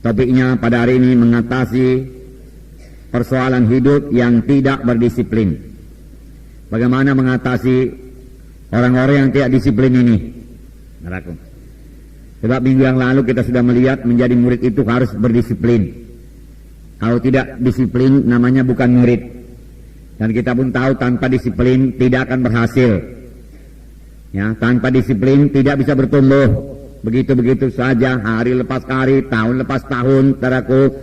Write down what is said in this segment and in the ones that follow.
Topiknya pada hari ini mengatasi persoalan hidup yang tidak berdisiplin. Bagaimana mengatasi orang-orang yang tidak disiplin ini? Saudaraku. Sebab minggu yang lalu kita sudah melihat menjadi murid itu harus berdisiplin. Kalau tidak disiplin namanya bukan murid. Dan kita pun tahu tanpa disiplin tidak akan berhasil. Ya, tanpa disiplin tidak bisa bertumbuh. Begitu-begitu saja, hari lepas hari, tahun lepas tahun, saudaraku,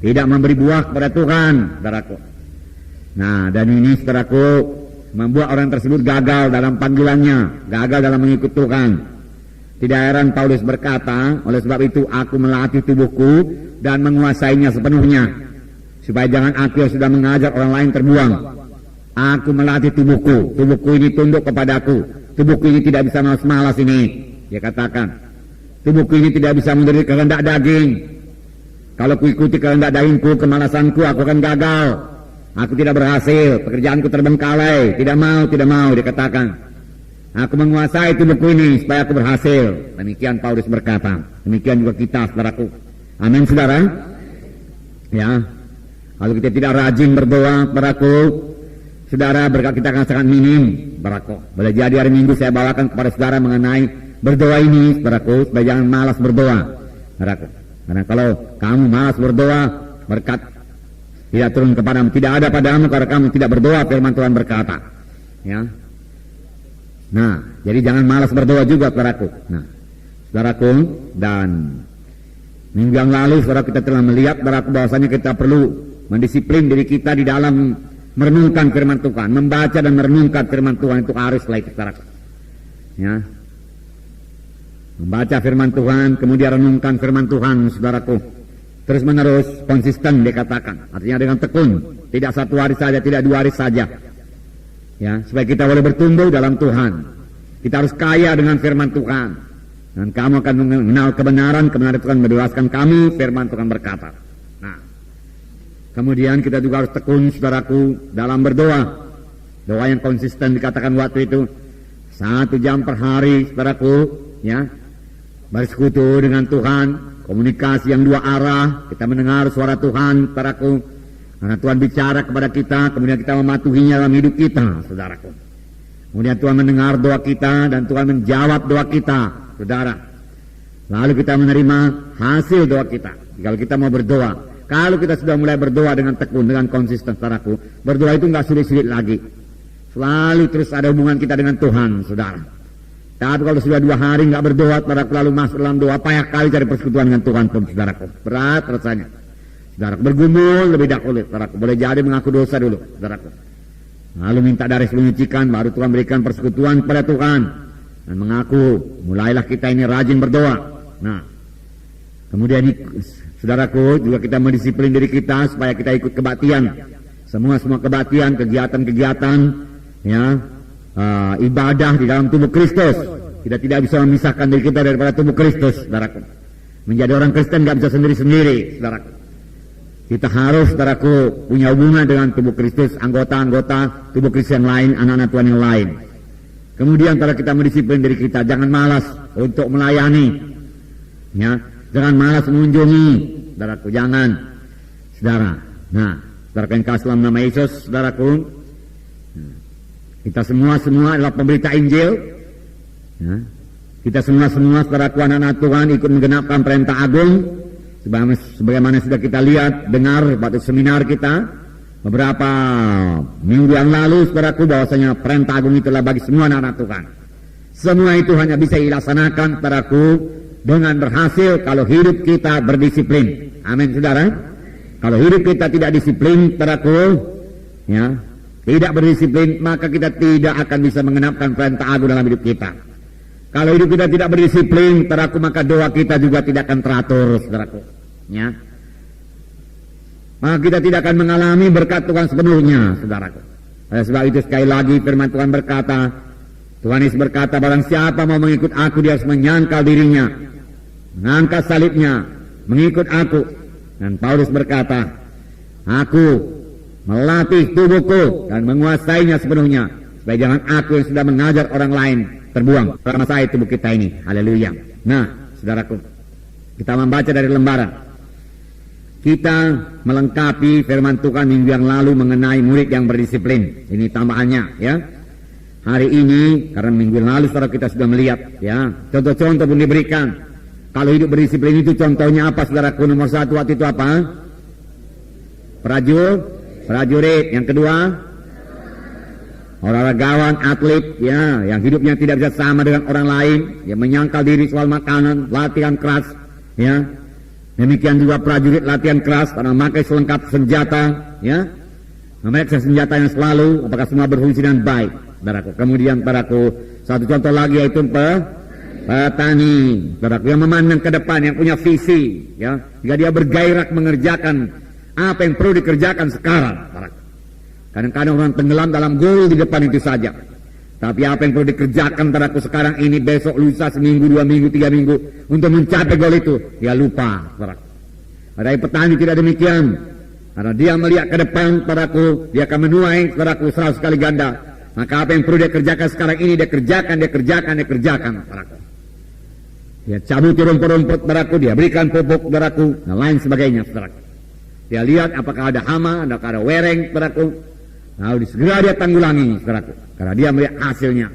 tidak memberi buah kepada Tuhan, saudaraku. Nah, dan ini, saudaraku, membuat orang tersebut gagal dalam panggilannya, gagal dalam mengikut Tuhan. Tidak heran Paulus berkata, oleh sebab itu aku melatih tubuhku dan menguasainya sepenuhnya, supaya jangan aku yang sudah mengajar orang lain terbuang. Aku melatih tubuhku, tubuhku ini tunduk kepadaku, tubuhku ini tidak bisa malas-malas ini, dia katakan. Tubuhku ini tidak bisa menderita kehendak daging. Kalau kuikuti kehendak dagingku, kemalasanku, aku akan gagal. Aku tidak berhasil, pekerjaanku terbengkalai. Tidak mau, dia katakan. Aku menguasai tubuhku ini supaya aku berhasil. Demikian Paulus berkata. Demikian juga kita, saudaraku. Amin, saudara. Ya. Kalau kita tidak rajin berdoa, saudaraku, saudara, berkat kita akan sangat minim, saudaraku. Boleh jadi hari Minggu saya bawakan kepada saudara mengenai berdoa ini, saudaraku, supaya jangan malas berdoa, saudaraku. Karena kalau kamu malas berdoa, berkat tidak turun kepadamu, tidak ada padamu karena kamu tidak berdoa, firman Tuhan berkata. Ya. Nah, jadi jangan malas berdoa juga, saudaraku. Nah, saudaraku, dan minggu yang lalu, saudara, kita telah melihat, saudaraku, bahwasanya kita perlu mendisiplin diri kita di dalam merenungkan firman Tuhan, membaca dan merenungkan firman Tuhan itu haruslah itu, saudaraku. Ya. Membaca firman Tuhan, kemudian renungkan firman Tuhan, saudaraku. Terus menerus, konsisten dikatakan. Artinya dengan tekun. Tidak satu hari saja, tidak 2 hari saja. Ya, supaya kita boleh bertumbuh dalam Tuhan. Kita harus kaya dengan firman Tuhan. Dan kamu akan mengenal kebenaran, kebenaran Tuhan membebaskan kamu, firman Tuhan berkata. Nah, kemudian kita juga harus tekun, saudaraku, dalam berdoa. Doa yang konsisten dikatakan waktu itu 1 jam per hari, saudaraku, ya. Bersekutu dengan Tuhan, komunikasi yang 2 arah, kita mendengar suara Tuhan, saudaraku, karena Tuhan bicara kepada kita, kemudian kita mematuhinya dalam hidup kita, saudaraku. Kemudian Tuhan mendengar doa kita dan Tuhan menjawab doa kita, saudara. Lalu kita menerima hasil doa kita. Kalau kita mau berdoa, kalau kita sudah mulai berdoa dengan tekun, dengan konsisten, saudaraku, berdoa itu nggak sulit-sulit lagi. Selalu terus ada hubungan kita dengan Tuhan, saudara. Tapi kalau sudah 2 hari nggak berdoa, saudaraku, lalu masuk dalam doa, payah kali cari persekutuan dengan Tuhan pun, saudaraku. Berat rasanya. Saudaraku, bergumul lebih dahulu, saudaraku. Boleh jadi mengaku dosa dulu, saudaraku. Lalu minta darah menyucikan, baru Tuhan berikan persekutuan kepada Tuhan. Dan mengaku, mulailah kita ini rajin berdoa. Nah, kemudian saudaraku, juga kita mendisiplin diri kita supaya kita ikut kebaktian. Semua kebaktian, kegiatan-kegiatan, ya, ibadah di dalam tubuh Kristus. Kita tidak bisa memisahkan diri kita daripada tubuh Kristus, saudaraku. Menjadi orang Kristen tidak bisa sendiri-sendiri, saudaraku. Kita harus, saudaraku, punya hubungan dengan tubuh Kristus, anggota-anggota tubuh Kristus yang lain, anak-anak Tuhan yang lain. Kemudian kalau kita mendisiplin diri kita, jangan malas untuk melayani, ya, jangan malas mengunjungi, saudaraku, jangan, saudara. Nah, saudara yang kasih dalam nama Yesus, saudaraku, kita semua adalah pemberita Injil. Ya. Kita semua saudaraku, anak-anak Tuhan, ikut menggenapkan perintah agung. Sebagaimana sudah kita lihat, dengar waktu seminar kita beberapa minggu yang lalu, saudaraku, bahwasanya perintah agung itulah bagi semua anak-anak Tuhan. Semua itu hanya bisa dilaksanakan, saudaraku, dengan berhasil kalau hidup kita berdisiplin. Amin, saudara. Kalau hidup kita tidak disiplin, saudaraku, ya, tidak berdisiplin, maka kita tidak akan bisa mengenapkan perintah agung dalam hidup kita. Kalau hidup kita tidak berdisiplin, saudaraku, maka doa kita juga tidak akan teratur, saudaraku. Ya. Maka kita tidak akan mengalami berkat Tuhan sepenuhnya, saudaraku. Oleh sebab itu sekali lagi firman Tuhan berkata, Tuhan Yesus berkata, barang siapa mau mengikut aku, dia harus menyangkal dirinya, mengangkat salibnya, mengikut aku. Dan Paulus berkata, aku melatih tubuhku dan menguasainya sepenuhnya, supaya jangan aku yang sudah mengajar orang lain terbuang. Karena saya tubuh kita ini. Haleluya. Nah, saudaraku, kita membaca dari lembaran. kita melengkapi firman Tuhan minggu yang lalu mengenai murid yang berdisiplin. Ini tambahannya ya. Hari ini karena minggu yang lalu saudara kita sudah melihat ya, contoh-contoh pun diberikan. Kalau hidup berdisiplin itu contohnya apa saudaraku? Nomor satu waktu itu apa? Prajurit. Yang kedua, olahragawan, atlet ya, yang hidupnya tidak bisa sama dengan orang lain, yang menyangkal diri soal makanan, latihan keras ya. Demikian juga prajurit latihan keras karena memakai selengkap senjata ya. Memeriksa senjatanya selalu apakah semua berfungsi dengan baik. Saudaraku. Kemudian saudaraku, satu contoh lagi yaitu petani, saudaraku, yang memandang ke depan, yang punya visi ya. Jika dia bergairah mengerjakan apa yang perlu dikerjakan sekarang, saudaraku. Kadang-kadang orang tenggelam dalam goal di depan itu saja. Tapi apa yang perlu dikerjakan saudaraku sekarang ini, besok, lusa, seminggu, 2 minggu, 3 minggu untuk mencapai goal itu, ya lupa saudaraku. Ada petani tidak demikian. Karena dia melihat ke depan saudaraku, dia akan menuai saudaraku 100 kali ganda. Maka apa yang perlu dia kerjakan sekarang ini, dia kerjakan saudaraku. Dia cabut rumput-rumput saudaraku, dia berikan pupuk saudaraku, dan lain sebagainya saudaraku. Dia lihat apakah ada hama, apakah ada wereng saudaraku. Lalu segera dia tanggulangi saudaraku, karena dia melihat hasilnya.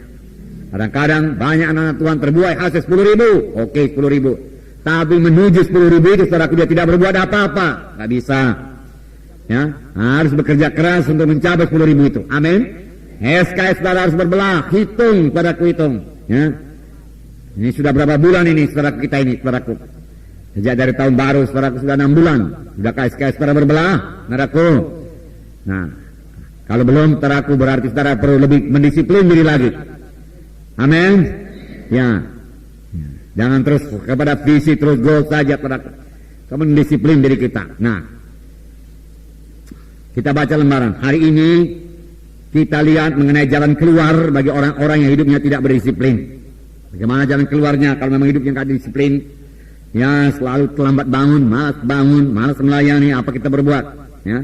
Kadang-kadang banyak anak-anak Tuhan terbuai hasil 10.000, oke 10.000. Tapi menuju 10.000 itu saudaraku dia tidak berbuat apa-apa, nggak bisa. Ya, harus bekerja keras untuk mencapai 10.000 itu. Amin. SKS saudara harus berbelah, hitung saudaraku, hitung. Ya. Ini sudah berapa bulan ini saudaraku kita ini saudaraku? Sejak dari tahun baru saudaraku sudah 6 bulan. Sudah SKS saudara berbelah, saudaraku. Nah, kalau belum saudaraku berarti saudara perlu lebih mendisiplin diri lagi. Amin. Ya. Jangan terus kepada visi terus goal saja saudaraku. Kamu mendisiplin diri kita. Nah, kita baca lembaran. Hari ini kita lihat mengenai jalan keluar bagi orang-orang yang hidupnya tidak berdisiplin. Bagaimana jalan keluarnya kalau memang hidupnya tidak disiplin? Ya, selalu terlambat bangun, malas melayani, apa kita berbuat? Ya.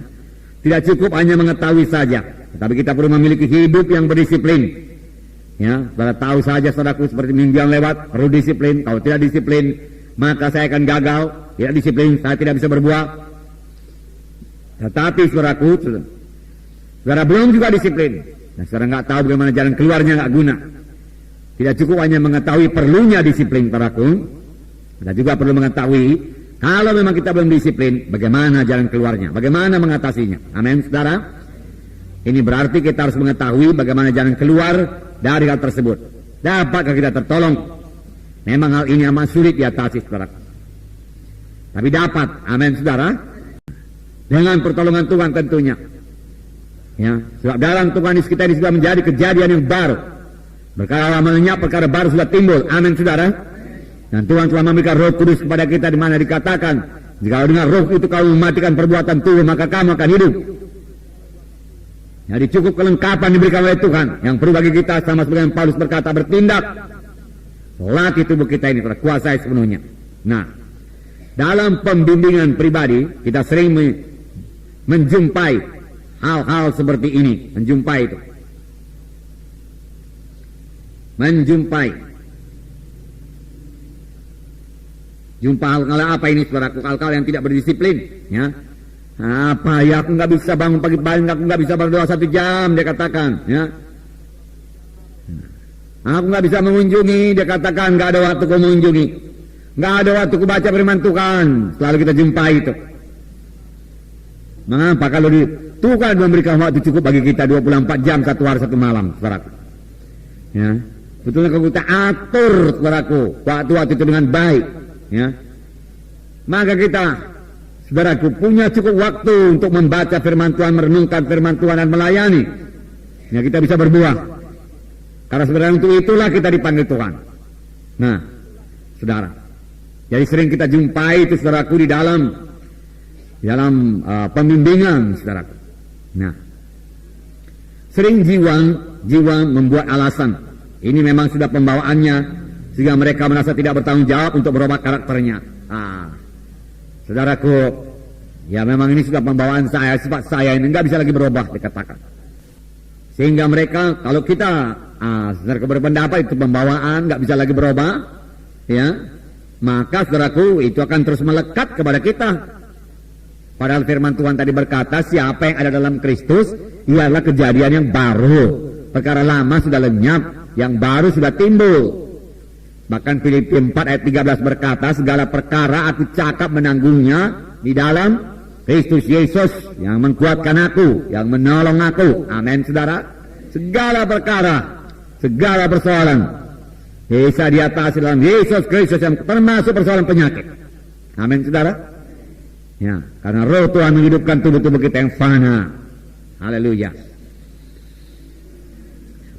Tidak cukup hanya mengetahui saja, tapi kita perlu memiliki hidup yang berdisiplin. Ya, saudara tahu saja saudaraku, seperti minggu yang lewat, perlu disiplin. Kalau tidak disiplin, maka saya akan gagal. Tidak disiplin, saya tidak bisa berbuat. Tetapi saudaraku, saudara belum juga disiplin. Nah, saudara nggak tahu bagaimana jalan keluarnya, nggak guna. Tidak cukup hanya mengetahui perlunya disiplin, saudaraku. Kita juga perlu mengetahui kalau memang kita belum disiplin, bagaimana jalan keluarnya, bagaimana mengatasinya. Amin, saudara. Ini berarti kita harus mengetahui bagaimana jalan keluar dari hal tersebut. Dapatkah kita tertolong? Memang hal ini amat sulit diatasi, saudara. Tapi dapat, amin, saudara. Dengan pertolongan Tuhan tentunya. Ya, sebab dalam Tuhan kita ini sudah menjadi kejadian yang baru. Perkara lamanya, perkara baru sudah timbul. Amin, saudara. Dan Tuhan telah memberikan Roh Kudus kepada kita, di mana dikatakan, jika dengan Roh itu kamu mematikan perbuatan tubuh, maka kamu akan hidup. Jadi cukup kelengkapan diberikan oleh Tuhan. Yang perlu bagi kita, sama seperti yang Paulus berkata, bertindak. Latih tubuh kita ini terkuasai sepenuhnya. Nah, dalam pembimbingan pribadi, kita sering menjumpai hal-hal seperti ini. Jumpa hal-hal apa ini, saudaraku? Hal-hal yang tidak berdisiplin, ya. Apa ya, aku nggak bisa bangun pagi-pagi, aku nggak bisa berdoa 1 jam, dia katakan, ya. Aku nggak bisa mengunjungi, dia katakan, nggak ada waktu ku mengunjungi, nggak ada waktu ku baca firman Tuhan. Selalu kita jumpai itu. Mengapa kalau Tuhan memberikan waktu cukup bagi kita 24 jam, 1 hari 1 malam, saudaraku? Ya, betulnya kalau kita atur, saudaraku, waktu-waktu itu dengan baik, ya, maka kita, saudaraku, punya cukup waktu untuk membaca firman Tuhan, merenungkan firman Tuhan dan melayani. Ya, kita bisa berbuah. Karena sebenarnya untuk itulah kita dipanggil Tuhan. Nah, saudara, jadi sering kita jumpai itu, saudaraku, di dalam pembimbingan, saudaraku. Nah, sering jiwa membuat alasan. Ini memang sudah pembawaannya, sehingga mereka merasa tidak bertanggung jawab untuk berubah karakternya. Saudaraku, ya memang ini sudah pembawaan saya, sifat saya ini nggak bisa lagi berubah, dikatakan. Sehingga mereka, kalau kita saudara berpendapat itu pembawaan nggak bisa lagi berubah, ya, maka saudaraku itu akan terus melekat kepada kita. Padahal firman Tuhan tadi berkata, siapa yang ada dalam Kristus, ialah kejadian yang baru. Perkara lama sudah lenyap, yang baru sudah timbul. Bahkan Filipi 4 ayat 13 berkata, segala perkara aku cakap menanggungnya di dalam Kristus Yesus yang menguatkan aku, yang menolong aku. Amin, saudara. Segala perkara, segala persoalan bisa diatasi dalam Yesus Kristus, yang termasuk persoalan penyakit. Amin, saudara. Ya, karena roh Tuhan menghidupkan tubuh-tubuh kita yang fana. Haleluya.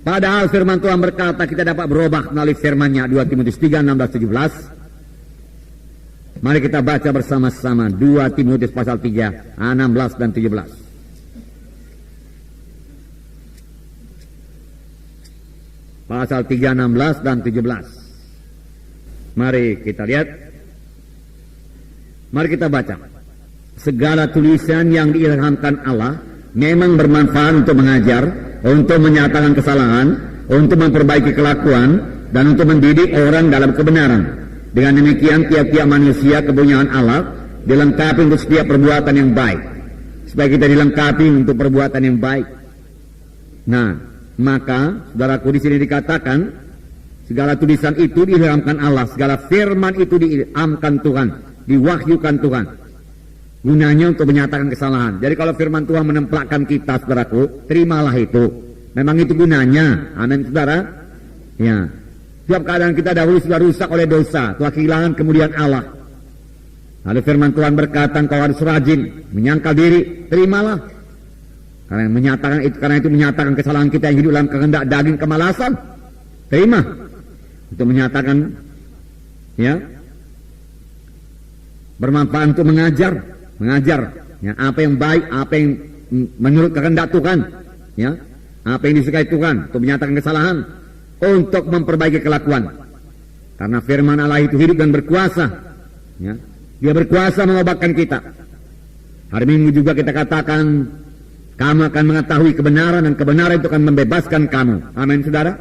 Padahal firman Tuhan berkata kita dapat berubah melalui firman-Nya. 2 Timotius 3, 16, 17. Mari kita baca bersama-sama 2 Timotius pasal 3, 16 dan 17. Pasal 3, 16 dan 17. Mari kita lihat. Mari kita baca. Segala tulisan yang diilhamkan Allah memang bermanfaat untuk mengajar, untuk menyatakan kesalahan, untuk memperbaiki kelakuan, dan untuk mendidik orang dalam kebenaran. Dengan demikian tiap-tiap manusia kepunyaan Allah dilengkapi untuk setiap perbuatan yang baik, supaya kita dilengkapi untuk perbuatan yang baik. Nah, maka saudaraku, di sini dikatakan segala tulisan itu diilhamkan Allah, segala firman itu diilhamkan Tuhan, diwahyukan Tuhan. Gunanya untuk menyatakan kesalahan. Jadi kalau firman Tuhan menempelakkan kita, saudaraku, terimalah itu. Memang itu gunanya. Amin, saudara. Ya. Setiap keadaan kita dahulu sudah rusak oleh dosa, telah kehilangan kemuliaan Allah. Lalu firman Tuhan berkata, engkau harus rajin menyangkal diri, terimalah. Karena itu menyatakan kesalahan kita yang hidup dalam kehendak daging kemalasan. Terima. Untuk menyatakan, ya, bermanfaat untuk mengajar, ya, apa yang baik, apa yang menurut kehendak Tuhan, ya, apa yang disukai Tuhan, untuk menyatakan kesalahan, untuk memperbaiki kelakuan. Karena firman Allah itu hidup dan berkuasa, ya, dia berkuasa mengobatkan kita. Hari Minggu juga kita katakan, kamu akan mengetahui kebenaran, dan kebenaran itu akan membebaskan kamu. Amin, saudara.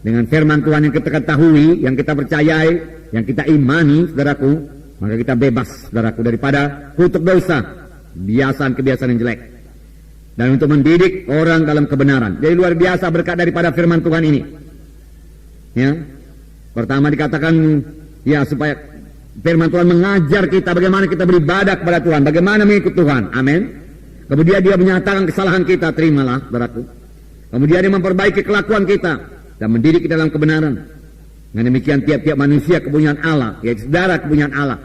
Dengan firman Tuhan yang kita ketahui, yang kita percayai, yang kita imani, saudaraku, maka kita bebas, saudaraku, daripada kutuk dosa, kebiasaan-kebiasaan yang jelek, dan untuk mendidik orang dalam kebenaran. Jadi luar biasa berkat daripada firman Tuhan ini. Ya, pertama dikatakan, ya, supaya firman Tuhan mengajar kita bagaimana kita beribadah kepada Tuhan, bagaimana mengikut Tuhan. Amin. Kemudian dia menyatakan kesalahan kita, terimalah, saudaraku. Kemudian dia memperbaiki kelakuan kita dan mendidik kita dalam kebenaran. Dengan demikian tiap-tiap manusia kepunyaan Allah, yaitu saudara kepunyaan Allah.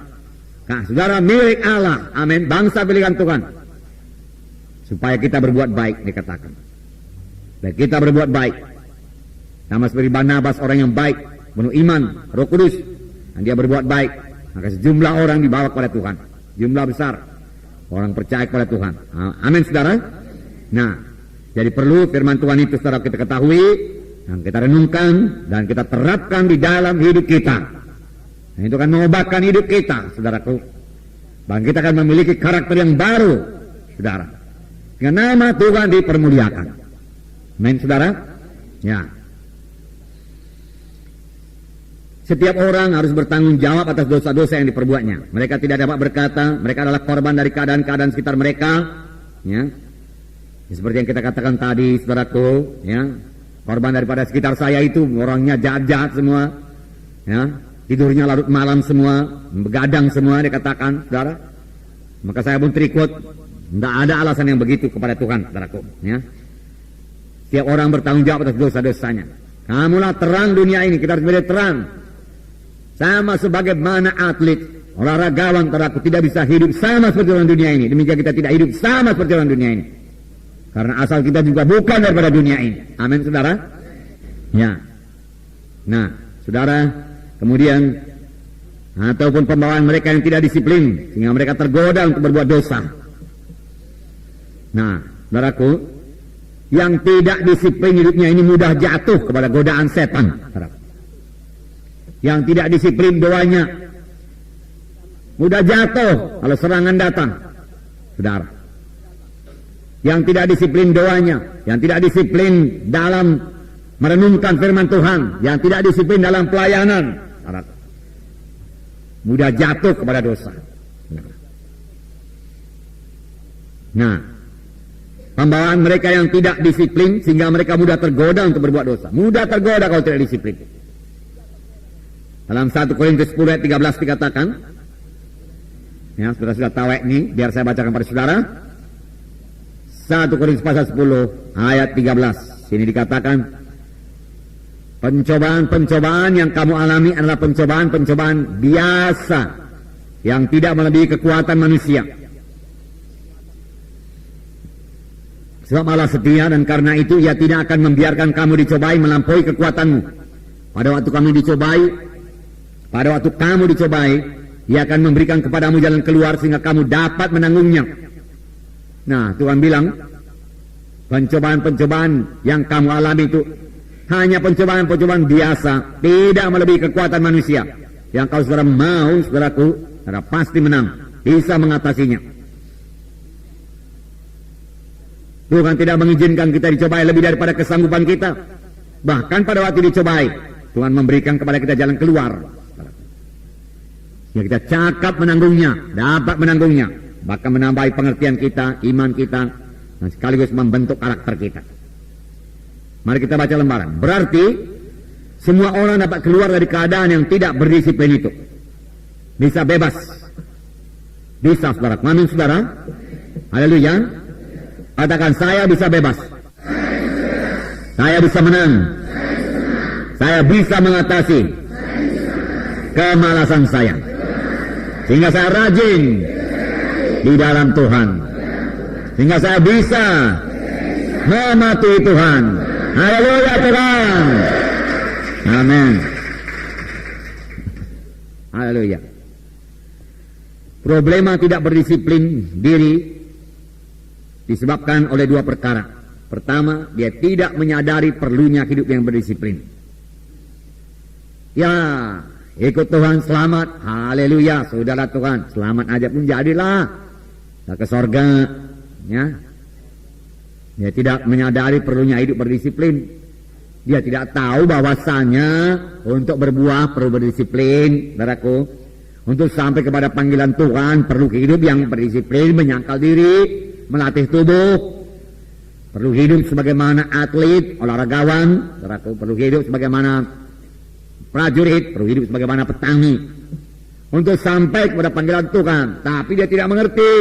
Nah, saudara milik Allah, amin, bangsa pilihan Tuhan. Supaya kita berbuat baik, dikatakan. Dan kita berbuat baik. Sama seperti Barnabas, orang yang baik, penuh iman, Roh Kudus, dan dia berbuat baik. Maka sejumlah orang dibawa kepada Tuhan, jumlah besar orang percaya kepada Tuhan. Amin, saudara. Nah, jadi perlu firman Tuhan itu, saudara, kita ketahui, yang kita renungkan dan kita terapkan di dalam hidup kita. Nah, itu akan mengobatkan hidup kita, saudaraku. Dan kita akan memiliki karakter yang baru, saudara. Dengan nama Tuhan dipermuliakan. Amin, saudara. Ya. Setiap orang harus bertanggung jawab atas dosa-dosa yang diperbuatnya. Mereka tidak dapat berkata mereka adalah korban dari keadaan-keadaan sekitar mereka. Ya. Seperti yang kita katakan tadi, saudaraku, ya. Korban daripada sekitar saya itu orangnya jahat-jahat semua, ya, tidurnya larut malam semua, begadang semua, dikatakan, saudara. Maka saya pun terikut. Tidak ada alasan yang begitu kepada Tuhan, saudaraku. Ya. Setiap orang bertanggung jawab atas dosa-dosanya. Kamulah terang dunia ini, kita harus menjadi terang. Sama sebagaimana atlet, olahragawan, saudaraku, tidak bisa hidup sama seperti orang dunia ini. Demikian kita tidak hidup sama seperti orang dunia ini. Karena asal kita juga bukan daripada dunia ini. Amin, saudara. Ya. Nah, saudara, kemudian ataupun pembawaan mereka yang tidak disiplin, sehingga mereka tergoda untuk berbuat dosa. Nah, saudaraku, yang tidak disiplin hidupnya ini mudah jatuh kepada godaan setan. Saudara. Yang tidak disiplin doanya mudah jatuh kalau serangan datang, saudara. Yang tidak disiplin doanya, yang tidak disiplin dalam merenungkan firman Tuhan, yang tidak disiplin dalam pelayanan, saudara, mudah jatuh kepada dosa. Nah, pembawaan mereka yang tidak disiplin sehingga mereka mudah tergoda untuk berbuat dosa. Mudah tergoda kalau tidak disiplin. Dalam 1 Korintus 10 ayat 13 dikatakan, ya, sudah tahu ini, biar saya bacakan pada saudara. 1 Korintus pasal 10 ayat 13. Sini dikatakan, pencobaan-pencobaan yang kamu alami adalah pencobaan-pencobaan biasa yang tidak melebihi kekuatan manusia. Sebab Allah setia dan karena itu Ia tidak akan membiarkan kamu dicobai melampaui kekuatanmu. Pada waktu kamu dicobai, Ia akan memberikan kepadamu jalan keluar sehingga kamu dapat menanggungnya. Nah, Tuhan bilang, pencobaan-pencobaan yang kamu alami itu hanya pencobaan-pencobaan biasa, tidak melebihi kekuatan manusia. Yang kalau saudara mau, saudaraku, saudara pasti menang, bisa mengatasinya. Tuhan tidak mengizinkan kita dicobai lebih daripada kesanggupan kita. Bahkan pada waktu dicobai, Tuhan memberikan kepada kita jalan keluar. Ya, kita cakap menanggungnya, dapat menanggungnya, bahkan menambahi pengertian kita, iman kita, dan sekaligus membentuk karakter kita. Mari kita baca lembaran. Berarti semua orang dapat keluar dari keadaan yang tidak berdisiplin itu. Bisa bebas. Bisa, saudara. Amin, saudara. Haleluya. Katakan, saya bisa bebas. Saya bisa menang. Saya bisa mengatasi kemalasan saya. Sehingga saya rajin di dalam Tuhan. Sehingga saya bisa mematuhi Tuhan. Haleluya Tuhan. Amin. Haleluya. Problema tidak berdisiplin diri disebabkan oleh dua perkara. Pertama, dia tidak menyadari perlunya hidup yang berdisiplin. Ya, ikut Tuhan selamat. Haleluya, saudara Tuhan. Selamat aja pun jadilah. Kita ke sorga. Ya. Dia tidak menyadari perlunya hidup berdisiplin. Dia tidak tahu bahwasanya untuk berbuah perlu berdisiplin, saudaraku. Untuk sampai kepada panggilan Tuhan perlu hidup yang berdisiplin, menyangkal diri, melatih tubuh. Perlu hidup sebagaimana atlet, olahragawan, saudaraku. Perlu hidup sebagaimana prajurit, perlu hidup sebagaimana petani. Untuk sampai kepada panggilan Tuhan, tapi dia tidak mengerti.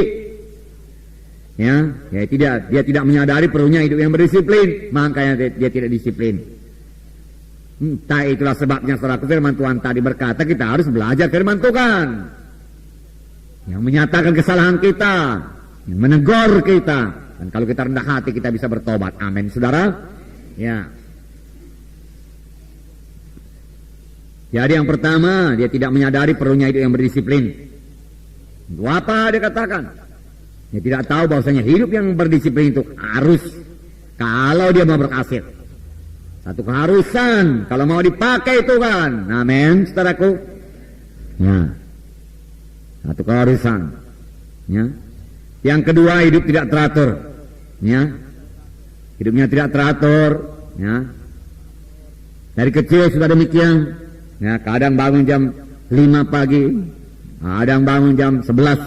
Ya, dia tidak menyadari perlunya hidup yang berdisiplin, makanya dia tidak disiplin. Entah itulah sebabnya saudara, firman Tuhan tadi berkata kita harus belajar firman Tuhan yang menyatakan kesalahan kita, yang menegur kita, dan kalau kita rendah hati kita bisa bertobat. Amin, saudara. Ya. Jadi yang pertama, dia tidak menyadari perlunya hidup yang berdisiplin. Apa dia katakan? Dia tidak tahu bahwasanya hidup yang berdisiplin itu harus, kalau dia mau berhasil, satu keharusan kalau mau dipakai Tuhan. Amin, saudaraku. Ya, satu keharusan. Ya. Yang kedua, hidup tidak teratur. Ya, hidupnya tidak teratur. Ya, dari kecil sudah demikian. Ya, kadang bangun jam 5 pagi, kadang bangun jam 11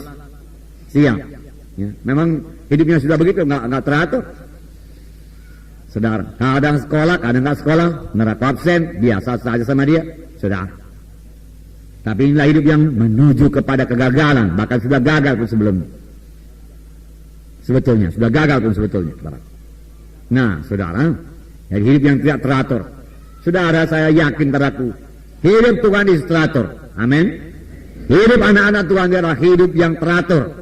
siang. Ya, memang hidupnya sudah begitu, nggak teratur. Saudara, kadang sekolah, kadang nggak sekolah, neraka absen, biasa saja sama dia, saudara. Tapi inilah hidup yang menuju kepada kegagalan, bahkan sudah gagal pun sebelumnya. Sebetulnya, sudah gagal pun sebetulnya, saudara. Nah, saudara, jadi hidup yang tidak teratur. Saudara, saya yakin saudaraku, hidup Tuhan is teratur. Amin. Hidup anak-anak Tuhan adalah hidup yang teratur.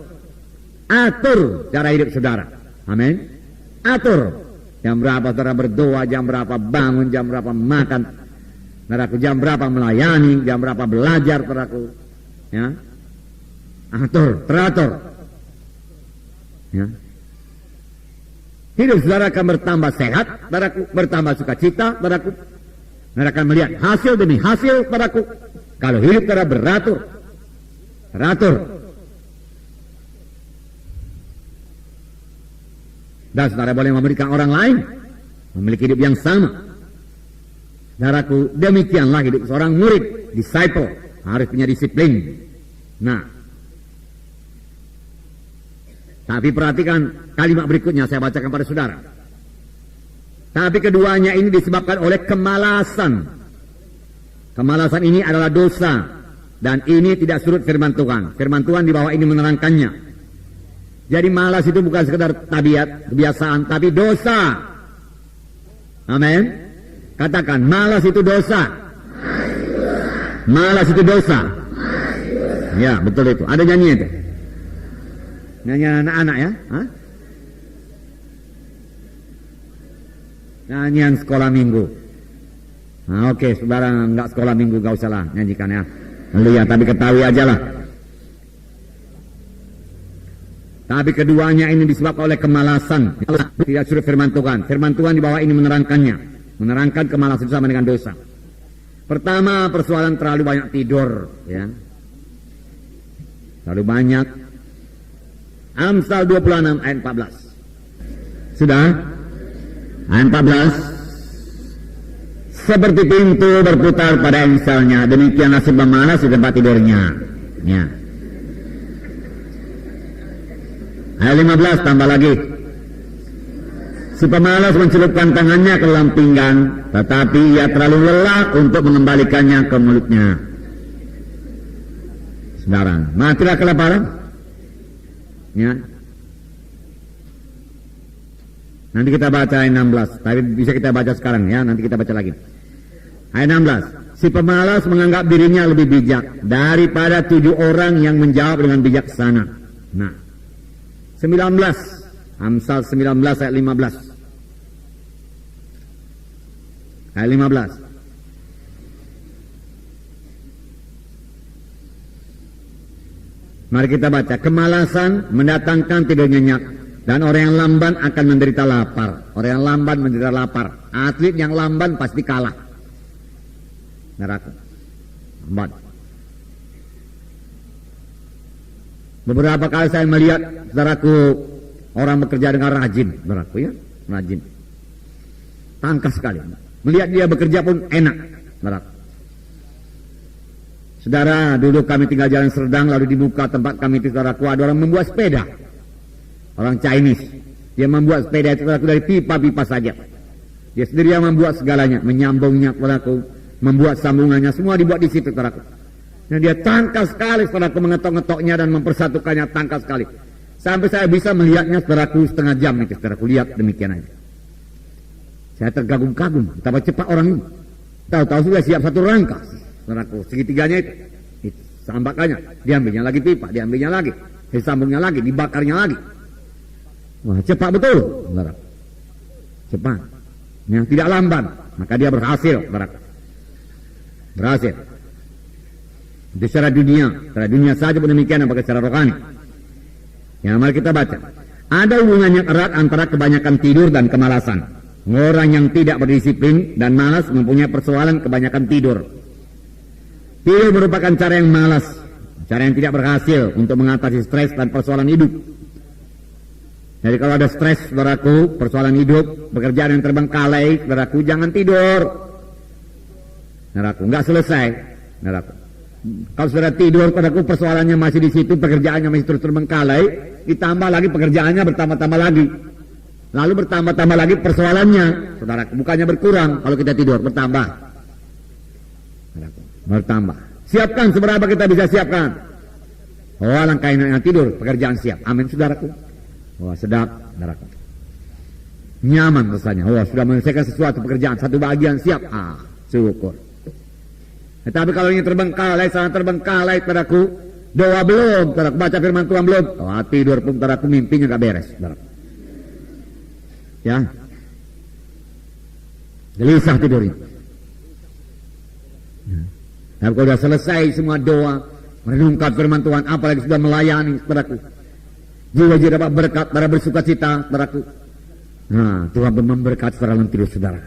Atur cara hidup saudara. Amin. Atur. Jam berapa saudara berdoa, jam berapa bangun, jam berapa makan, saudaraku, jam berapa melayani, jam berapa belajar, saudaraku. Ya. Atur, teratur. Ya. Hidup saudara akan bertambah sehat, saudaraku, bertambah sukacita, saudaraku. Saudara akan melihat hasil demi hasil, saudaraku. Kalau hidup saudara beratur, teratur. Dan saudara boleh memberikan orang lain memiliki hidup yang sama. Saudaraku, demikianlah hidup seorang murid, disciple, harus punya disiplin. Nah, Tapi perhatikan kalimat berikutnya saya bacakan pada saudara. Tapi keduanya ini disebabkan oleh kemalasan. Kemalasan ini adalah dosa. Dan ini tidak surut firman Tuhan. Firman Tuhan di bawah ini menerangkannya. Jadi malas itu bukan sekedar tabiat, kebiasaan, tapi dosa. Amin. Katakan, malas itu dosa. Malas itu dosa. Ya, betul itu. Ada nyanyi itu. Nyanyian anak-anak ya? Hah? Nyanyian sekolah minggu. Nah, oke, saudara nggak sekolah minggu nggak usah lah nyanyikan ya. Lihat, tapi ketahui aja lah. Tapi keduanya ini disebabkan oleh kemalasan. Tidak surut firman Tuhan. Firman Tuhan di bawah ini menerangkannya. Menerangkan kemalasan itu sama dengan dosa. Pertama, persoalan terlalu banyak tidur. Ya. Terlalu banyak. Amsal 26 ayat 14. Sudah? Ayat 14. Seperti pintu berputar pada engselnya, demikianlah si pemalas di tempat tidurnya. Ya. Ayat 15 tambah lagi. Si pemalas mencelupkan tangannya ke dalam pinggang, tetapi ia terlalu lelah untuk mengembalikannya ke mulutnya. Saudara, matilah kelaparan. Ya. Nanti kita baca ayat 16, tapi bisa kita baca sekarang ya, nanti kita baca lagi. Ayat 16. Si pemalas menganggap dirinya lebih bijak daripada 7 orang yang menjawab dengan bijaksana. Nah, 19. Amsal 19 ayat 15. Ayat 15. Mari kita baca. Kemalasan mendatangkan tidur nyenyak, dan orang yang lamban akan menderita lapar. Orang yang lamban menderita lapar. Atlet yang lamban pasti kalah. Neraka. Lamban. Beberapa kali saya melihat, saudaraku, orang bekerja dengan rajin, saudaraku ya, rajin. Tangkas sekali. Melihat dia bekerja pun enak, saudaraku. Saudara, dulu kami tinggal Jalan Serdang, lalu di muka tempat kami itu, saudaraku, ada orang membuat sepeda. Orang Chinese. Dia membuat sepeda itu, saudaraku, dari pipa-pipa saja. Dia sendiri yang membuat segalanya, menyambungnya, saudaraku, membuat sambungannya, semua dibuat di situ, saudaraku. Dan dia tangkas sekali, saudaraku, mengetok-ngetoknya dan mempersatukannya, tangkas sekali. Sampai saya bisa melihatnya, saudaraku, setengah jam itu, saudaraku, lihat demikian aja. Saya tergagum-kagum, betapa cepat orang ini. Tahu-tahu sudah siap satu rangka. Saudaraku, segitiganya itu sambakannya, diambilnya lagi pipa, diambilnya lagi, disambungnya lagi, dibakarnya lagi. Wah, cepat betul, saudaraku. Cepat. Yang tidak lamban, maka dia berhasil, saudaraku. Berhasil. Itu secara dunia saja pun demikian, apakah secara rohani. Ya, mari kita baca. Ada hubungan yang erat antara kebanyakan tidur dan kemalasan. Orang yang tidak berdisiplin dan malas mempunyai persoalan kebanyakan tidur. Tidur merupakan cara yang malas, cara yang tidak berhasil untuk mengatasi stres dan persoalan hidup. Jadi kalau ada stres, saudaraku, persoalan hidup, pekerjaan yang terbengkalai, saudaraku, jangan tidur. Saudaraku, nggak selesai, saudaraku. Kalau saudara tidur, saudaraku, persoalannya masih di situ, pekerjaannya masih terus terbengkalai, ditambah lagi pekerjaannya bertambah-tambah lagi. Lalu bertambah-tambah lagi persoalannya, saudaraku, bukannya berkurang kalau kita tidur, bertambah. Saudaraku. Bertambah. Siapkan seberapa kita bisa siapkan. Oh, alangkah enaknya tidur, pekerjaan siap. Amin, saudaraku. Wah, sedap, saudaraku. Nyaman rasanya. Oh, sudah menyelesaikan sesuatu pekerjaan, satu bagian siap. Ah, syukur. Tetapi kalau ini terbengkalai, sangat terbengkalai, saudaraku. Doa belum, saudaraku, baca firman Tuhan belum. Oh, tidur pun, saudaraku, mimpinya gak beres, saudaraku. Ya. Gelisah tidurnya. Tapi kalau sudah selesai semua doa, merenungkan firman Tuhan, apalagi sudah melayani, saudaraku, jiwa-jiwa dapat berkat, para bersuka cita, saudaraku. Nah, Tuhan memberkati saudara tidur saudara.